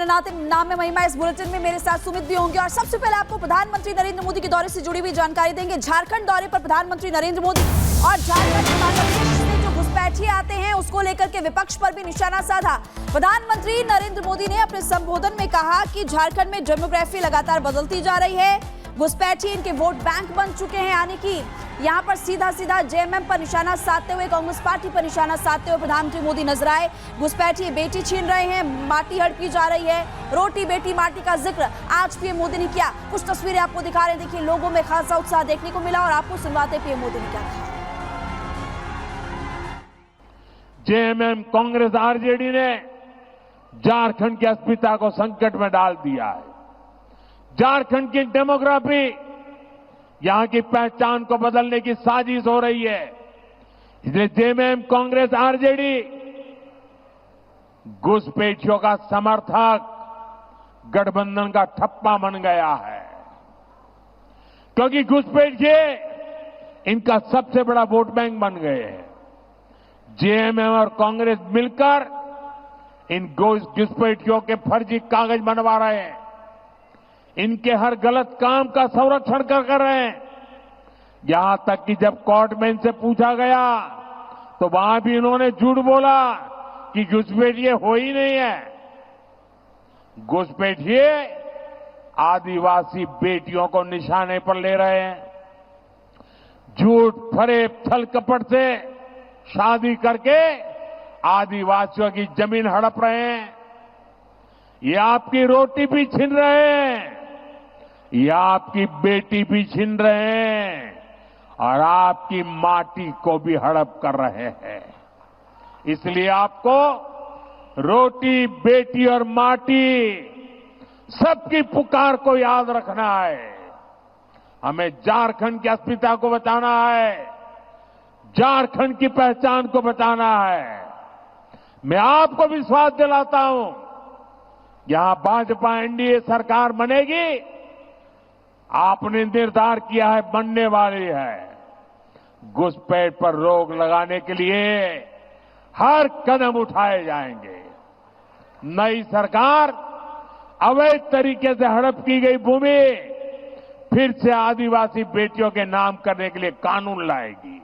मेरा नाम है महिमा। इस बुलेटिन में मेरे साथ सुमित भी होंगे और सबसे पहले आपको प्रधानमंत्री नरेंद्र मोदी के दौरे से जुड़ी हुई जानकारी देंगे। झारखंड दौरे पर प्रधानमंत्री नरेंद्र मोदी और झारखंड में जो घुसपैठिए आते हैं उसको लेकर के विपक्ष पर भी निशाना साधा। प्रधानमंत्री नरेंद्र मोदी ने अपने संबोधन में कहा कि झारखंड में डेमोग्राफी लगातार बदलती जा रही है, घुसपैठिए इनके वोट बैंक बन चुके हैं। यानी कि यहां पर सीधा जेएमएम पर निशाना साधते हुए, कांग्रेस पार्टी पर निशाना साधते हुए प्रधानमंत्री मोदी नजर आए। घुसपैठिए बेटी छीन रहे हैं, माटी हड़पी जा रही है, रोटी बेटी माटी का जिक्र आज पीएम मोदी ने किया। कुछ तस्वीरें आपको दिखा रहे हैं, देखिए लोगों में खासा उत्साह देखने को मिला और आपको सुनवाते पीएम मोदी ने क्या कहा। जेएमएम कांग्रेस आरजेडी ने झारखंड की अस्मिता को संकट में डाल दिया है। झारखंड की डेमोग्राफी, यहां की पहचान को बदलने की साजिश हो रही है। इसलिए जेएमएम कांग्रेस आरजेडी घुसपैठियों का समर्थक गठबंधन का ठप्पा बन गया है, क्योंकि घुसपैठिए इनका सबसे बड़ा वोट बैंक बन गए हैं। जेएमएम और कांग्रेस मिलकर इन घुसपैठियों के फर्जी कागज बनवा रहे हैं, इनके हर गलत काम का संरक्षण कर रहे हैं। यहां तक कि जब कोर्ट में इनसे पूछा गया तो वहां भी इन्होंने झूठ बोला कि घुसपैठिए हो ही नहीं है। घुसपैठिए आदिवासी बेटियों को निशाने पर ले रहे हैं, झूठ फरेब छल कपट से शादी करके आदिवासियों की जमीन हड़प रहे हैं। ये आपकी रोटी भी छीन रहे हैं, ये आपकी बेटी भी छीन रहे हैं और आपकी माटी को भी हड़प कर रहे हैं। इसलिए आपको रोटी, बेटी और माटी सबकी पुकार को याद रखना है। हमें झारखंड की अस्मिता को बचाना है, झारखंड की पहचान को बचाना है। मैं आपको विश्वास दिलाता हूं, यहां भाजपा एनडीए सरकार बनेगी, आपने निर्धार किया है बनने वाली है। घुसपैठ पर रोक लगाने के लिए हर कदम उठाए जाएंगे। नई सरकार अवैध तरीके से हड़प की गई भूमि फिर से आदिवासी बेटियों के नाम करने के लिए कानून लाएगी।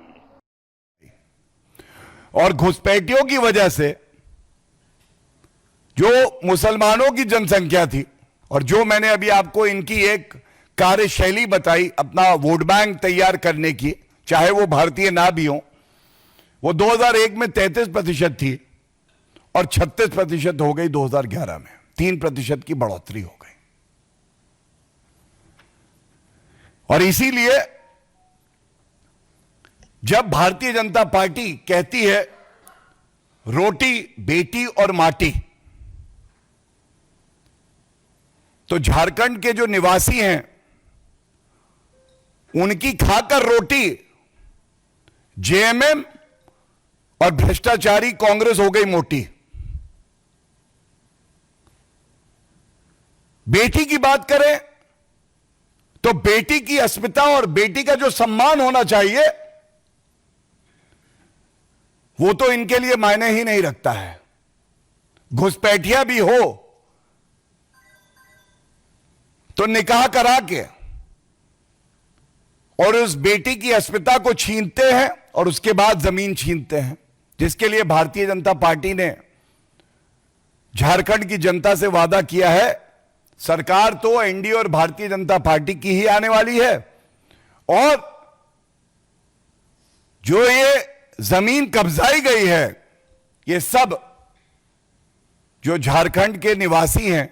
और घुसपैठियों की वजह से जो मुसलमानों की जनसंख्या थी और जो मैंने अभी आपको इनकी एक कार्यशैली बताई अपना वोट बैंक तैयार करने की, चाहे वो भारतीय ना भी हो, वो 2001 में 33% थी और 36% हो गई 2011 में। 3% की बढ़ोतरी हो गई। और इसीलिए जब भारतीय जनता पार्टी कहती है रोटी, बेटी और माटी, तो झारखंड के जो निवासी हैं उनकी खाकर रोटी जेएमएम और भ्रष्टाचारी कांग्रेस हो गई मोटी। बेटी की बात करें तो बेटी की अस्मिता और बेटी का जो सम्मान होना चाहिए वो तो इनके लिए मायने ही नहीं रखता है। घुसपैठिया भी हो तो निकाह करा के और उस बेटी की अस्मिता को छीनते हैं और उसके बाद जमीन छीनते हैं, जिसके लिए भारतीय जनता पार्टी ने झारखंड की जनता से वादा किया है। सरकार तो एनडीए और भारतीय जनता पार्टी की ही आने वाली है और जो ये जमीन कब्जाई गई है, ये सब जो झारखंड के निवासी हैं,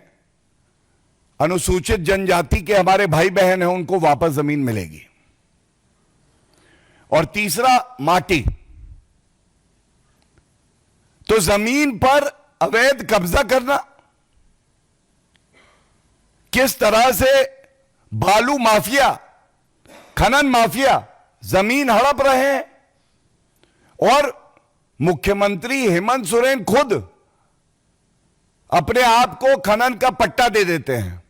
अनुसूचित जनजाति के हमारे भाई बहन हैं, उनको वापस जमीन मिलेगी। और तीसरा, माटी। तो जमीन पर अवैध कब्जा करना, किस तरह से बालू माफिया, खनन माफिया जमीन हड़प रहे हैं और मुख्यमंत्री हेमंत सोरेन खुद अपने आप को खनन का पट्टा दे देते हैं।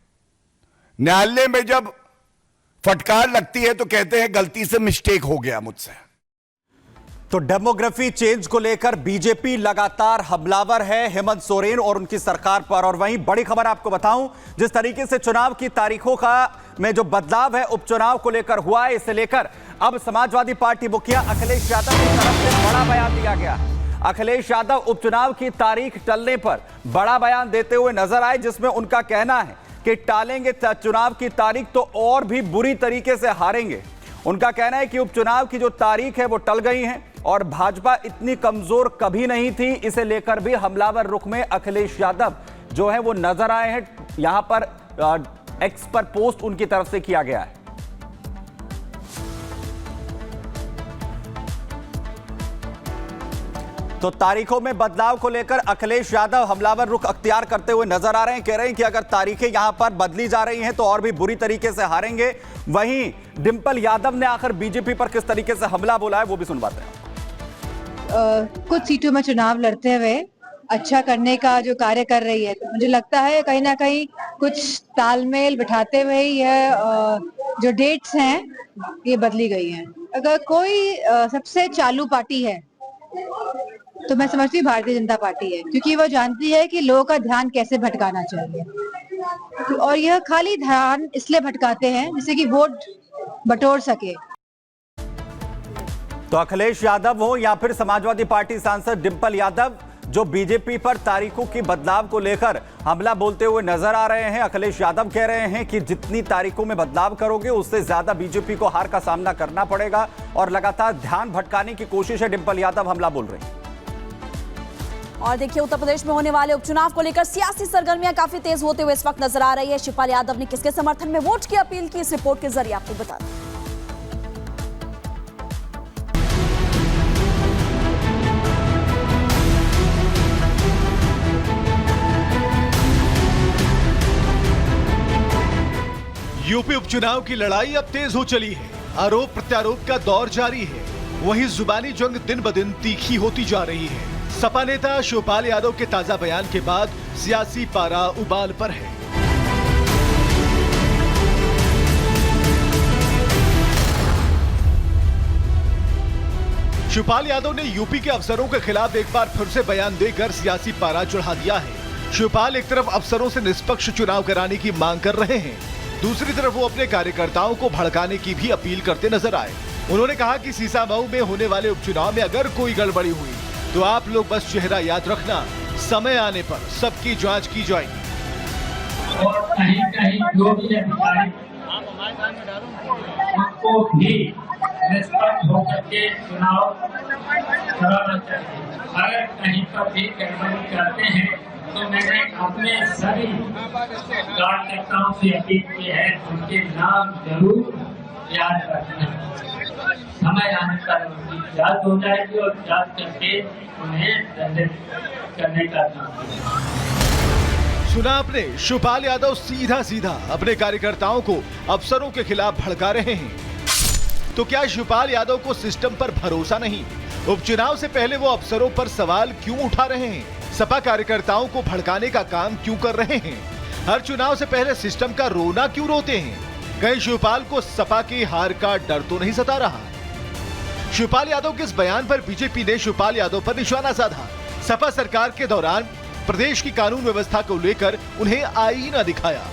न्यायालय में जब फटकार लगती है तो कहते हैं गलती से मिस्टेक हो गया मुझसे। तो डेमोग्राफी चेंज को लेकर बीजेपी लगातार हमलावर है हेमंत सोरेन और उनकी सरकार पर। और वहीं बड़ी खबर आपको बताऊं, जिस तरीके से चुनाव की तारीखों का में जो बदलाव है उपचुनाव को लेकर हुआ है, इसे लेकर अब समाजवादी पार्टी मुखिया अखिलेश यादव की तरफ से बड़ा बयान दिया गया। अखिलेश यादव उपचुनाव की तारीख टलने पर बड़ा बयान देते हुए नजर आए, जिसमें उनका कहना है कि टालेंगे चुनाव की तारीख तो और भी बुरी तरीके से हारेंगे। उनका कहना है कि उपचुनाव की जो तारीख है वो टल गई है और भाजपा इतनी कमजोर कभी नहीं थी। इसे लेकर भी हमलावर रुख में अखिलेश यादव जो है वो नजर आए हैं। यहां पर एक्स पर पोस्ट उनकी तरफ से किया गया है। तो तारीखों में बदलाव को लेकर अखिलेश यादव हमलावर रुख अख्तियार करते हुए नजर आ रहे हैं। कह रहे हैं कि अगर तारीखें यहां पर बदली जा रही हैं तो और भी बुरी तरीके से हारेंगे। वहीं डिंपल यादव ने आखिर बीजेपी पर किस तरीके से हमला बोला है वो भी सुनवाते हैं। कुछ सीटों में चुनाव लड़ते हुए अच्छा करने का जो कार्य कर रही है, तो मुझे लगता है कहीं ना कहीं कुछ तालमेल बिठाते हुए यह जो डेट्स हैं ये बदली गई हैं। अगर कोई सबसे चालू पार्टी है तो मैं समझती हूँ भारतीय जनता पार्टी है, क्योंकि वो जानती है कि लोगों का ध्यान कैसे भटकाना चाहिए और यह खाली ध्यान इसलिए भटकाते हैं जिससे कि वोट बटोर सके। तो अखिलेश यादव हो या फिर समाजवादी पार्टी सांसद डिंपल यादव जो बीजेपी पर तारीखों की बदलाव को लेकर हमला बोलते हुए नजर आ रहे हैं। अखिलेश यादव कह रहे हैं कि जितनी तारीखों में बदलाव करोगे उससे ज्यादा बीजेपी को हार का सामना करना पड़ेगा और लगातार ध्यान भटकाने की कोशिश है। डिंपल यादव हमला बोल रहे हैं। और देखिए, उत्तर प्रदेश में होने वाले उपचुनाव को लेकर सियासी सरगर्मियां काफी तेज होते हुए इस वक्त नजर आ रही है। शिवपाल यादव ने किसके समर्थन में वोट की अपील की, इस रिपोर्ट के जरिए आपको बता दें। यूपी उपचुनाव की लड़ाई अब तेज हो चली है। आरोप प्रत्यारोप का दौर जारी है। वहीं जुबानी जंग दिन ब दिन तीखी होती जा रही है। सपा नेता शिवपाल यादव के ताजा बयान के बाद सियासी पारा उबाल पर है। शिवपाल यादव ने यूपी के अफसरों के खिलाफ एक बार फिर से बयान देकर सियासी पारा चढ़ा दिया है। शिवपाल एक तरफ अफसरों से निष्पक्ष चुनाव कराने की मांग कर रहे हैं, दूसरी तरफ वो अपने कार्यकर्ताओं को भड़काने की भी अपील करते नजर आए। उन्होंने कहा कि सीसामऊ में होने वाले उपचुनाव में अगर कोई गड़बड़ी हुई तो आप लोग बस चेहरा याद रखना, समय आने पर सबकी जांच की जाएगी। और कहीं कहीं जो भी अधिकारी उनको भी निष्पक्ष होकर के चुनाव कराना चाहिए। अगर कहीं पर भी गड़बड़ी करते हैं तो मैंने अपने सभी कार्यकर्ताओं से अपील की है, उनके नाम जरूर याद रखना। समय आने पर उनकी जांच हो जाएगी और जांच करके उन्हें दंडित करने का काम करेगा। सुना आपने, शिवपाल यादव सीधा सीधा अपने कार्यकर्ताओं को अफसरों के खिलाफ भड़का रहे हैं। तो क्या शिवपाल यादव को सिस्टम पर भरोसा नहीं? उपचुनाव से पहले वो अफसरों पर सवाल क्यों उठा रहे हैं? सपा कार्यकर्ताओं को भड़काने का काम क्यों कर रहे हैं? हर चुनाव से पहले सिस्टम का रोना क्यों रोते हैं? कहीं शिवपाल को सपा की हार का डर तो नहीं सता रहा? शिवपाल यादव के इस बयान पर बीजेपी ने शिवपाल यादव पर निशाना साधा। सपा सरकार के दौरान प्रदेश की कानून व्यवस्था को लेकर उन्हें आईना दिखाया।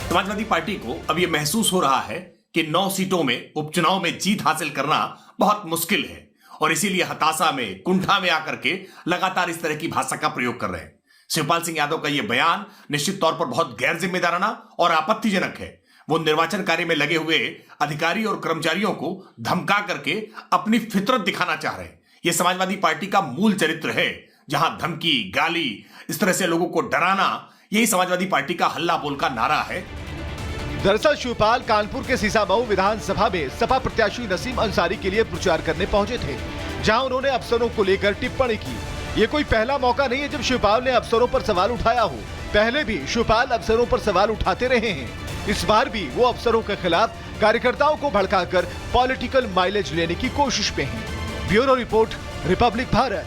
समाजवादी पार्टी को अब यह महसूस हो रहा है कि 9 सीटों में उपचुनाव में जीत हासिल करना बहुत मुश्किल है और इसीलिए हताशा में, कुंठा में आकर के लगातार इस तरह की भाषा का प्रयोग कर रहे हैं। शिवपाल सिंह यादव का यह बयान निश्चित तौर पर बहुत गैर जिम्मेदाराना और आपत्तिजनक है। वो निर्वाचन कार्य में लगे हुए अधिकारी और कर्मचारियों को धमका करके अपनी फितरत दिखाना चाह रहे हैं। यह समाजवादी पार्टी का मूल चरित्र है, जहां धमकी, गाली, इस तरह से लोगों को डराना, यही समाजवादी पार्टी का हल्ला बोल का नारा है। दरअसल शिवपाल कानपुर के सीसामऊ विधानसभा में सपा प्रत्याशी नसीम अंसारी के लिए प्रचार करने पहुंचे थे, जहां उन्होंने अफसरों को लेकर टिप्पणी की। ये कोई पहला मौका नहीं है जब शिवपाल ने अफसरों पर सवाल उठाया हो। पहले भी शिवपाल अफसरों पर सवाल उठाते रहे हैं। इस बार भी वो अफसरों के खिलाफ कार्यकर्ताओं को भड़काकर पॉलिटिकल माइलेज लेने की कोशिश में हैं। Bureau report, Republic Bharat.